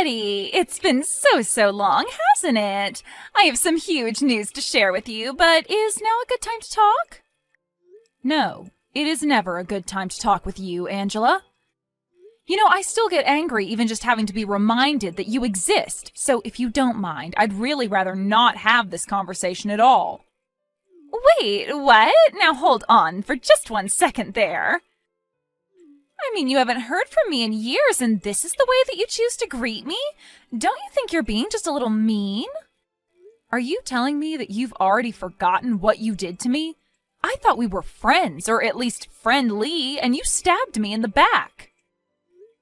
Betty, it's been so long, hasn't it? I have some huge news to share with you, but is now a good time to talk? No, it is never a good time to talk with you, Angela. You know, I still get angry even just having to be reminded that you exist, so if you don't mind, I'd really rather not have this conversation at all. Wait, what? Now hold on for just 1 second there. I mean, you haven't heard from me in years, and this is the way that you choose to greet me? Don't you think you're being just a little mean? Are you telling me that you've already forgotten what you did to me? I thought we were friends, or at least friendly, and you stabbed me in the back.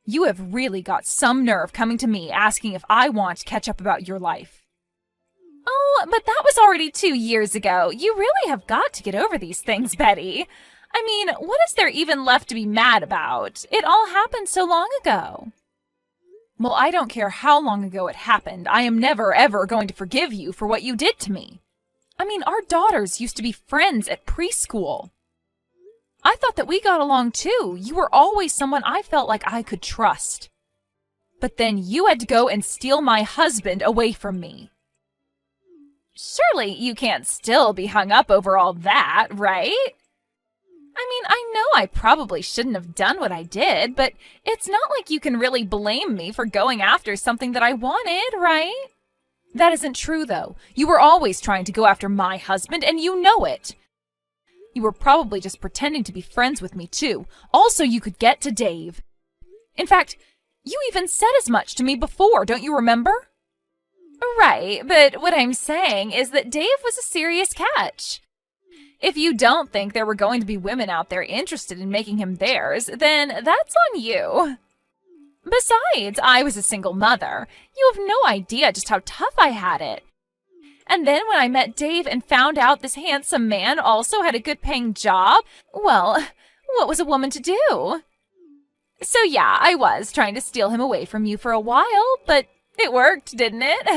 You have really got some nerve coming to me asking if I want to catch up about your life. Oh, but that was already 2 years ago. You really have got to get over these things, Betty. I mean, what is there even left to be mad about? It all happened so long ago. Well, I don't care how long ago it happened. I am never, ever going to forgive you for what you did to me. I mean, our daughters used to be friends at preschool. I thought that we got along too. You were always someone I felt like I could trust. But then you had to go and steal my husband away from me. Surely you can't still be hung up over all that, right? I mean, I know I probably shouldn't have done what I did, but it's not like you can really blame me for going after something that I wanted, right? That isn't true, though. You were always trying to go after my husband, and you know it. You were probably just pretending to be friends with me, too. Also, you could get to Dave. In fact, you even said as much to me before, don't you remember? Right, but what I'm saying is that Dave was a serious catch. If you don't think there were going to be women out there interested in making him theirs, then that's on you. Besides, I was a single mother. You have no idea just how tough I had it. And then when I met Dave and found out this handsome man also had a good-paying job, well, what was a woman to do? So yeah, I was trying to steal him away from you for a while, but it worked, didn't it?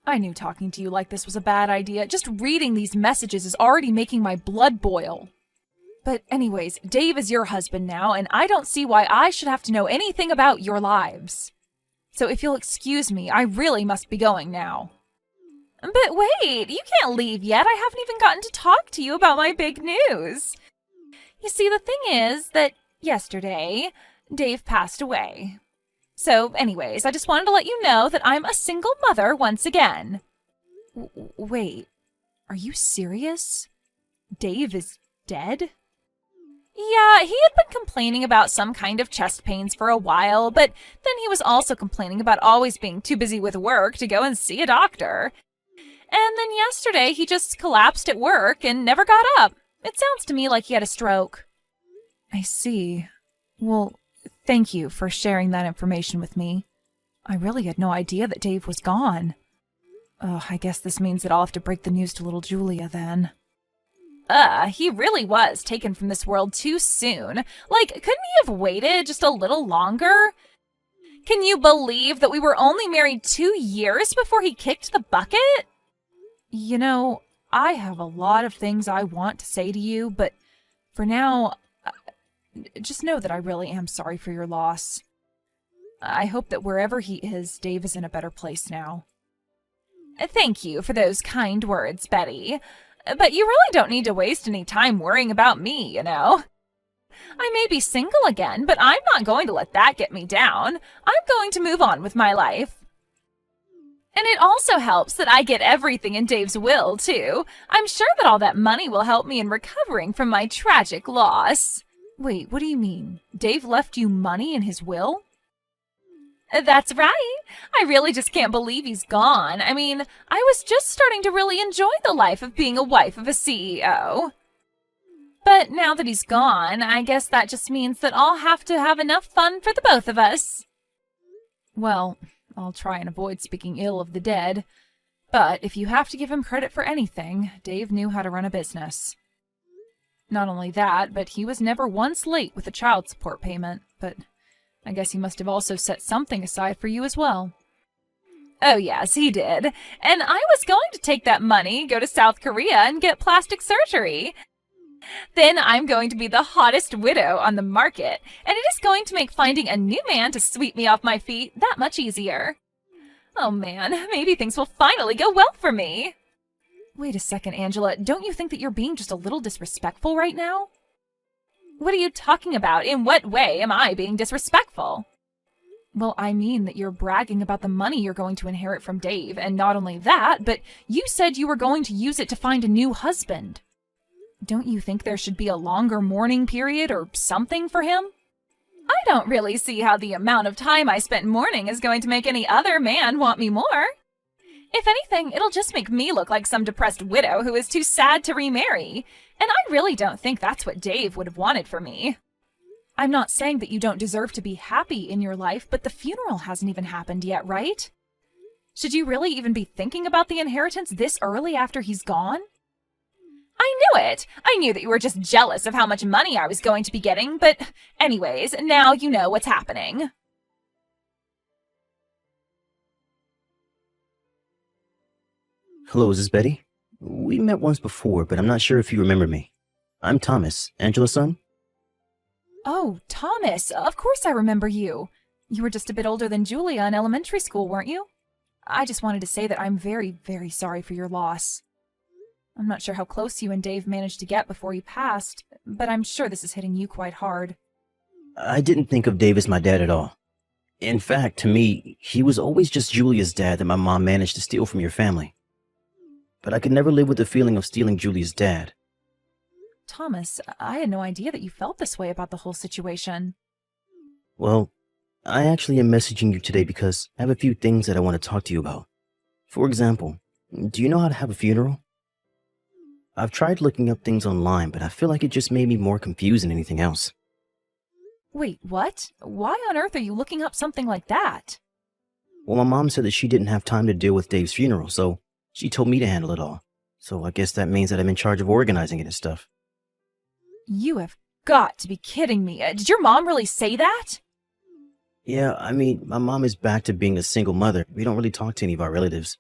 I knew talking to you like this was a bad idea. Just reading these messages is already making my blood boil. But anyways, Dave is your husband now, and I don't see why I should have to know anything about your lives. So if you'll excuse me, I really must be going now. But wait, you can't leave yet. I haven't even gotten to talk to you about my big news. You see, the thing is that yesterday, Dave passed away. So anyways, I just wanted to let you know that I'm a single mother once again. Wait, are you serious? Dave is dead? Yeah, he had been complaining about some kind of chest pains for a while, but then he was also complaining about always being too busy with work to go and see a doctor. And then yesterday he just collapsed at work and never got up. It sounds to me like he had a stroke. I see. Well, thank you for sharing that information with me. I really had no idea that Dave was gone. I guess this means that I'll have to break the news to little Julia then. He really was taken from this world too soon. Like, couldn't he have waited just a little longer? Can you believe that we were only married 2 years before he kicked the bucket? You know, I have a lot of things I want to say to you, but for now, just know that I really am sorry for your loss. I hope that wherever he is, Dave is in a better place now. Thank you for those kind words, Betty. But you really don't need to waste any time worrying about me, you know. I may be single again, but I'm not going to let that get me down. I'm going to move on with my life. And it also helps that I get everything in Dave's will, too. I'm sure that all that money will help me in recovering from my tragic loss. Wait, what do you mean? Dave left you money in his will? That's right. I really just can't believe he's gone. I mean, I was just starting to really enjoy the life of being a wife of a CEO. But now that he's gone, I guess that just means that I'll have to have enough fun for the both of us. Well, I'll try and avoid speaking ill of the dead. But if you have to give him credit for anything, Dave knew how to run a business. Not only that, but he was never once late with a child support payment, but I guess he must have also set something aside for you as well. Oh yes, he did. And I was going to take that money, go to South Korea, and get plastic surgery. Then I'm going to be the hottest widow on the market, and it is going to make finding a new man to sweep me off my feet that much easier. Oh man, maybe things will finally go well for me. Wait a second, Angela. Don't you think that you're being just a little disrespectful right now? What are you talking about? In what way am I being disrespectful? Well, I mean that you're bragging about the money you're going to inherit from Dave, and not only that, but you said you were going to use it to find a new husband. Don't you think there should be a longer mourning period or something for him? I don't really see how the amount of time I spent mourning is going to make any other man want me more. If anything, it'll just make me look like some depressed widow who is too sad to remarry, and I really don't think that's what Dave would have wanted for me. I'm not saying that you don't deserve to be happy in your life, but the funeral hasn't even happened yet, right? Should you really even be thinking about the inheritance this early after he's gone? I knew it! I knew that you were just jealous of how much money I was going to be getting, but anyways, now you know what's happening. Hello, is this Betty? We met once before, but I'm not sure if you remember me. I'm Thomas, Angela's son. Oh, Thomas, of course I remember you. You were just a bit older than Julia in elementary school, weren't you? I just wanted to say that I'm very, very sorry for your loss. I'm not sure how close you and Dave managed to get before he passed, but I'm sure this is hitting you quite hard. I didn't think of Dave as my dad at all. In fact, to me, he was always just Julia's dad that my mom managed to steal from your family. But I could never live with the feeling of stealing Julia's dad. Thomas, I had no idea that you felt this way about the whole situation. Well, I actually am messaging you today because I have a few things that I want to talk to you about. For example, do you know how to have a funeral? I've tried looking up things online, but I feel like it just made me more confused than anything else. Wait, what? Why on earth are you looking up something like that? Well, my mom said that she didn't have time to deal with Dave's funeral, so she told me to handle it all. So I guess that means that I'm in charge of organizing it and stuff. You have got to be kidding me. Did your mom really say that? Yeah, I mean, my mom is back to being a single mother. We don't really talk to any of our relatives.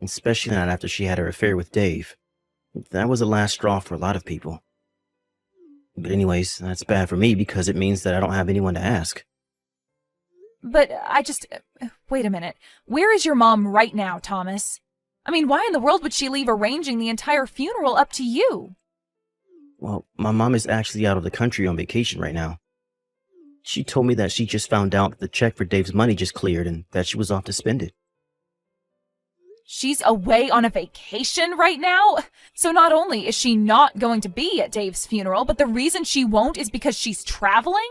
Especially not after she had her affair with Dave. That was the last straw for a lot of people. But anyways, that's bad for me because it means that I don't have anyone to ask. But wait a minute. Where is your mom right now, Thomas? I mean, why in the world would she leave arranging the entire funeral up to you? Well, my mom is actually out of the country on vacation right now. She told me that she just found out that the check for Dave's money just cleared and that she was off to spend it. She's away on a vacation right now? So not only is she not going to be at Dave's funeral, but the reason she won't is because she's traveling?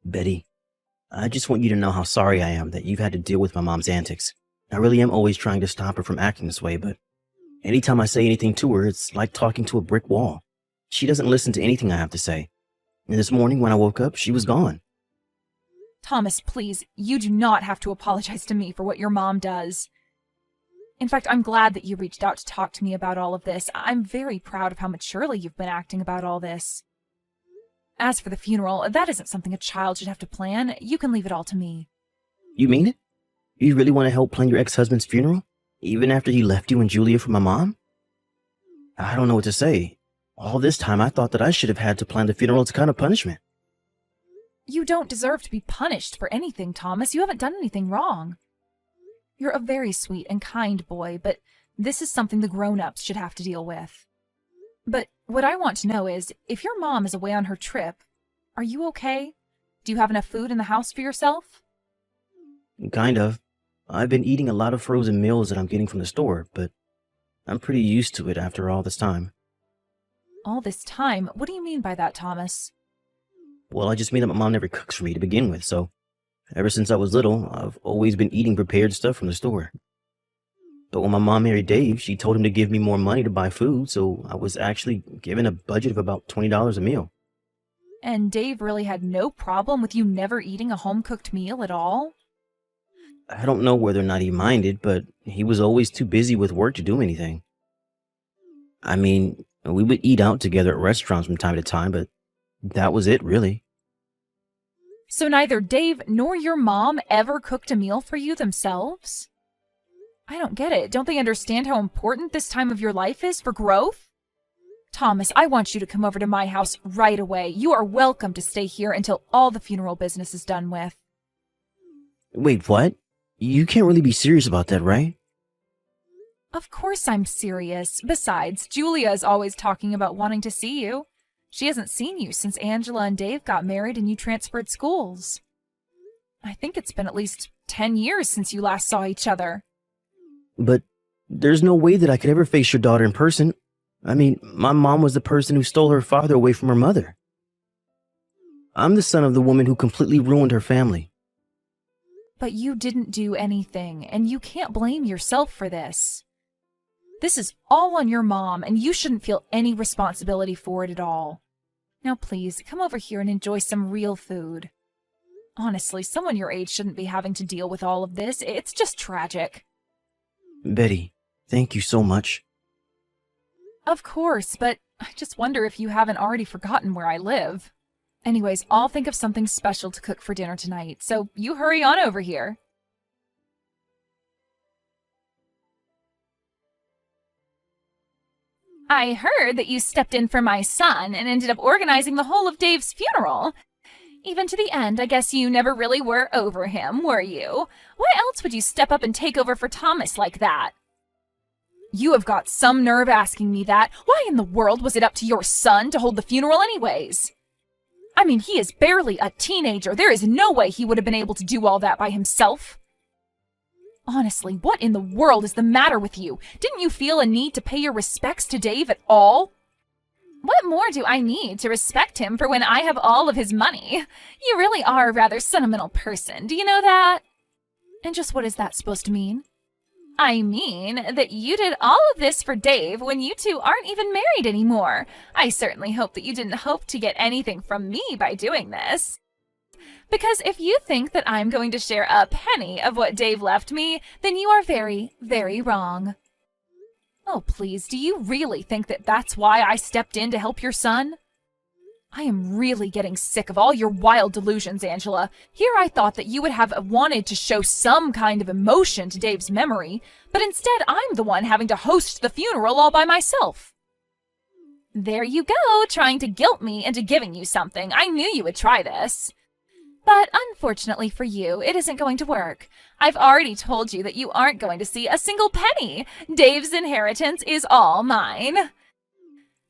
Betty, I just want you to know how sorry I am that you've had to deal with my mom's antics. I really am always trying to stop her from acting this way, but anytime I say anything to her, it's like talking to a brick wall. She doesn't listen to anything I have to say. And this morning when I woke up, she was gone. Thomas, please, you do not have to apologize to me for what your mom does. In fact, I'm glad that you reached out to talk to me about all of this. I'm very proud of how maturely you've been acting about all this. As for the funeral, that isn't something a child should have to plan. You can leave it all to me. You mean it? You really want to help plan your ex-husband's funeral? Even after he left you and Julia for my mom? I don't know what to say. All this time I thought that I should have had to plan the funeral as a kind of punishment. You don't deserve to be punished for anything, Thomas. You haven't done anything wrong. You're a very sweet and kind boy, but this is something the grown-ups should have to deal with. But what I want to know is, if your mom is away on her trip, are you okay? Do you have enough food in the house for yourself? Kind of. I've been eating a lot of frozen meals that I'm getting from the store, but I'm pretty used to it after all this time. All this time? What do you mean by that, Thomas? Well, I just mean that my mom never cooks for me to begin with, so ever since I was little, I've always been eating prepared stuff from the store. But when my mom married Dave, she told him to give me more money to buy food, so I was actually given a budget of about $20 a meal. And Dave really had no problem with you never eating a home-cooked meal at all? I don't know whether or not he minded, but he was always too busy with work to do anything. I mean, we would eat out together at restaurants from time to time, but that was it, really. So neither Dave nor your mom ever cooked a meal for you themselves? I don't get it. Don't they understand how important this time of your life is for growth? Thomas, I want you to come over to my house right away. You are welcome to stay here until all the funeral business is done with. Wait, what? You can't really be serious about that, right? Of course I'm serious. Besides, Julia is always talking about wanting to see you. She hasn't seen you since Angela and Dave got married and you transferred schools. I think it's been at least 10 years since you last saw each other. But there's no way that I could ever face your daughter in person. I mean, my mom was the person who stole her father away from her mother. I'm the son of the woman who completely ruined her family. But you didn't do anything, and you can't blame yourself for this. This is all on your mom, and you shouldn't feel any responsibility for it at all. Now please, come over here and enjoy some real food. Honestly, someone your age shouldn't be having to deal with all of this. It's just tragic. Betty, thank you so much. Of course, but I just wonder if you haven't already forgotten where I live. Anyways, I'll think of something special to cook for dinner tonight, so you hurry on over here. I heard that you stepped in for my son and ended up organizing the whole of Dave's funeral. Even to the end, I guess you never really were over him, were you? Why else would you step up and take over for Thomas like that? You have got some nerve asking me that. Why in the world was it up to your son to hold the funeral anyways? I mean, he is barely a teenager. There is no way he would have been able to do all that by himself. Honestly, what in the world is the matter with you? Didn't you feel a need to pay your respects to Dave at all? What more do I need to respect him for when I have all of his money? You really are a rather sentimental person, do you know that? And just what is that supposed to mean? I mean that you did all of this for Dave when you two aren't even married anymore. I certainly hope that you didn't hope to get anything from me by doing this. Because if you think that I'm going to share a penny of what Dave left me, then you are very, very wrong. Oh, please, do you really think that that's why I stepped in to help your son? I am really getting sick of all your wild delusions, Angela. Here I thought that you would have wanted to show some kind of emotion to Dave's memory, but instead I'm the one having to host the funeral all by myself. There you go, trying to guilt me into giving you something. I knew you would try this. But unfortunately for you, it isn't going to work. I've already told you that you aren't going to see a single penny. Dave's inheritance is all mine.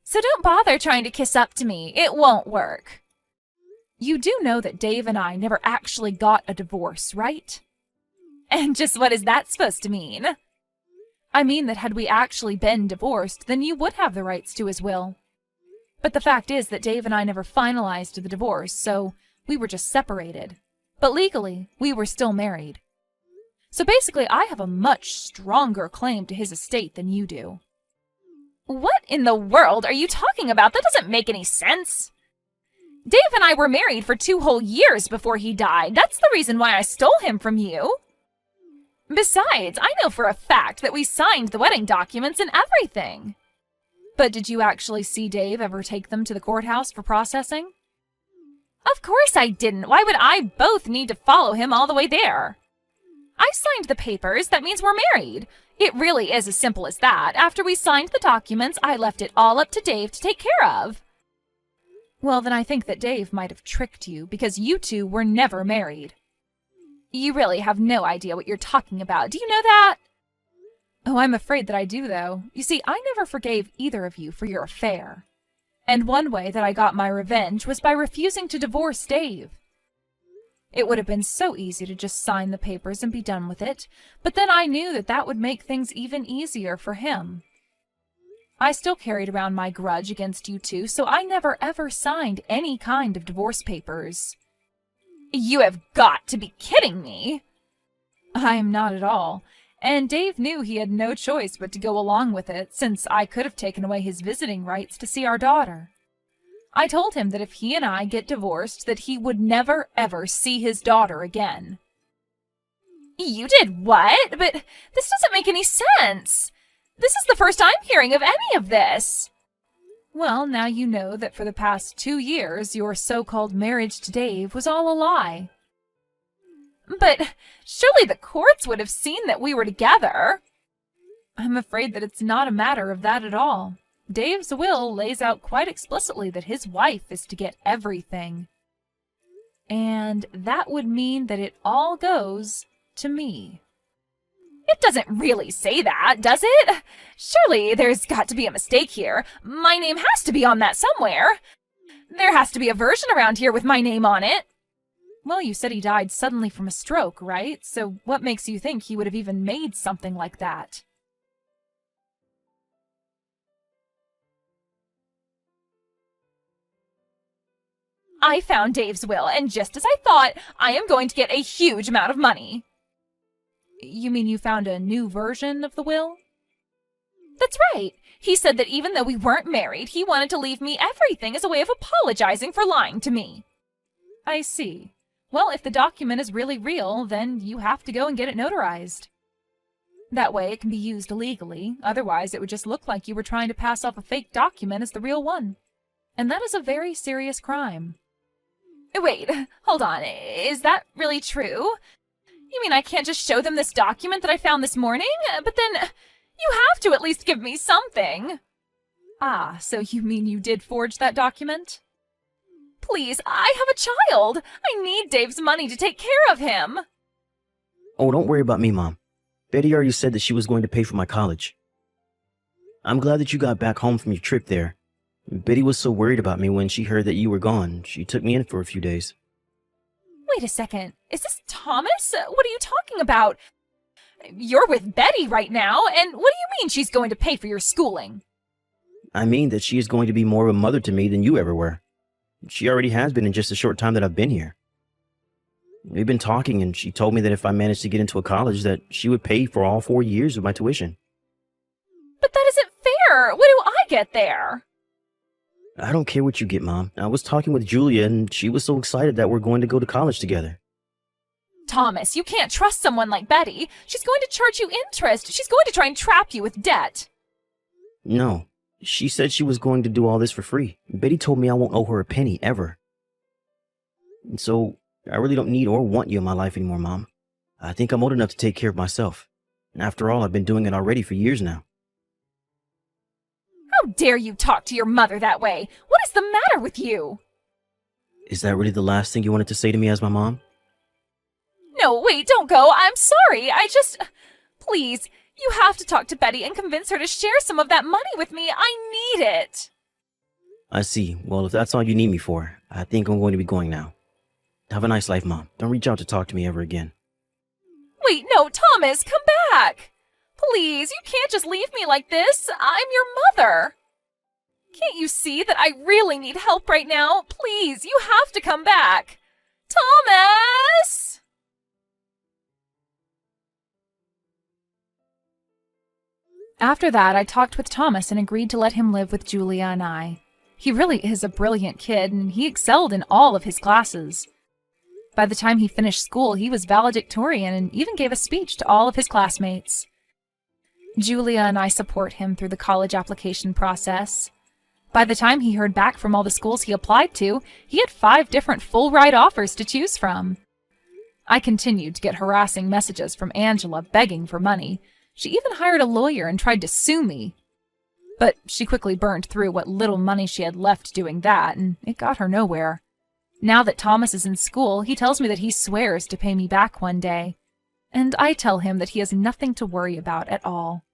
So don't bother trying to kiss up to me. It won't work. You do know that Dave and I never actually got a divorce, right? And just what is that supposed to mean? I mean that had we actually been divorced, then you would have the rights to his will. But the fact is that Dave and I never finalized the divorce, so we were just separated. But legally, we were still married. So basically, I have a much stronger claim to his estate than you do. What in the world are you talking about? That doesn't make any sense. Dave and I were married for 2 whole years before he died. That's the reason why I stole him from you. Besides, I know for a fact that we signed the wedding documents and everything. But did you actually see Dave ever take them to the courthouse for processing? Of course I didn't. Why would I both need to follow him all the way there? I signed the papers. That means we're married. It really is as simple as that. After we signed the documents, I left it all up to Dave to take care of. Well, then I think that Dave might have tricked you because you two were never married. You really have no idea what you're talking about. Do you know that? Oh, I'm afraid that I do, though. You see, I never forgave either of you for your affair. And one way that I got my revenge was by refusing to divorce Dave. It would have been so easy to just sign the papers and be done with it, but then I knew that that would make things even easier for him. I still carried around my grudge against you two, so I never ever signed any kind of divorce papers. You have got to be kidding me! I'm not at all. And Dave knew he had no choice but to go along with it, since I could have taken away his visiting rights to see our daughter. I told him that if he and I get divorced, that he would never, ever see his daughter again. You did what? But this doesn't make any sense. This is the first I'm hearing of any of this. Well, now you know that for the past 2 years, your so-called marriage to Dave was all a lie. But surely the courts would have seen that we were together. I'm afraid that it's not a matter of that at all. Dave's will lays out quite explicitly that his wife is to get everything. And that would mean that it all goes to me. It doesn't really say that, does it? Surely there's got to be a mistake here. My name has to be on that somewhere. There has to be a version around here with my name on it. Well, you said he died suddenly from a stroke, right? So what makes you think he would have even made something like that? I found Dave's will, and just as I thought, I am going to get a huge amount of money. You mean you found a new version of the will? That's right. He said that even though we weren't married, he wanted to leave me everything as a way of apologizing for lying to me. I see. Well, if the document is really real, then you have to go and get it notarized. That way it can be used legally. Otherwise, it would just look like you were trying to pass off a fake document as the real one. And that is a very serious crime. Wait, hold on. Is that really true? You mean I can't just show them this document that I found this morning? But then you have to at least give me something. Ah, so you mean you did forge that document? Please, I have a child. I need Dave's money to take care of him. Oh, don't worry about me, Mom. Betty already said that she was going to pay for my college. I'm glad that you got back home from your trip there. Betty was so worried about me when she heard that you were gone. She took me in for a few days. Wait a second. Is this Thomas? What are you talking about? You're with Betty right now, and what do you mean she's going to pay for your schooling? I mean that she is going to be more of a mother to me than you ever were. She already has been in just a short time that I've been here. We've been talking, and she told me that if I managed to get into a college, that she would pay for all 4 years of my tuition. But that isn't fair. What do I get there? I don't care what you get, Mom. I was talking with Julia, and she was so excited that we're going to go to college together. Thomas, you can't trust someone like Betty. She's going to charge you interest. She's going to try and trap you with debt. No. She said she was going to do all this for free. Betty told me I won't owe her a penny, ever. And so, I really don't need or want you in my life anymore, Mom. I think I'm old enough to take care of myself. And after all, I've been doing it already for years now. How dare you talk to your mother that way? What is the matter with you? Is that really the last thing you wanted to say to me as my mom? No, wait, don't go. I'm sorry. Please, you have to talk to Betty and convince her to share some of that money with me. I need it. I see. Well, if that's all you need me for, I think I'm going to be going now. Have a nice life, Mom. Don't reach out to talk to me ever again. Wait, no, Thomas, come back. Please, you can't just leave me like this. I'm your mother. Can't you see that I really need help right now? Please, you have to come back. Thomas! After that, I talked with Thomas and agreed to let him live with Julia and I. He really is a brilliant kid, and he excelled in all of his classes. By the time he finished school, he was valedictorian and even gave a speech to all of his classmates. Julia and I support him through the college application process. By the time he heard back from all the schools he applied to, he had 5 different full-ride offers to choose from. I continued to get harassing messages from Angela begging for money. She even hired a lawyer and tried to sue me. But she quickly burned through what little money she had left doing that, and it got her nowhere. Now that Thomas is in school, he tells me that he swears to pay me back one day. And I tell him that he has nothing to worry about at all.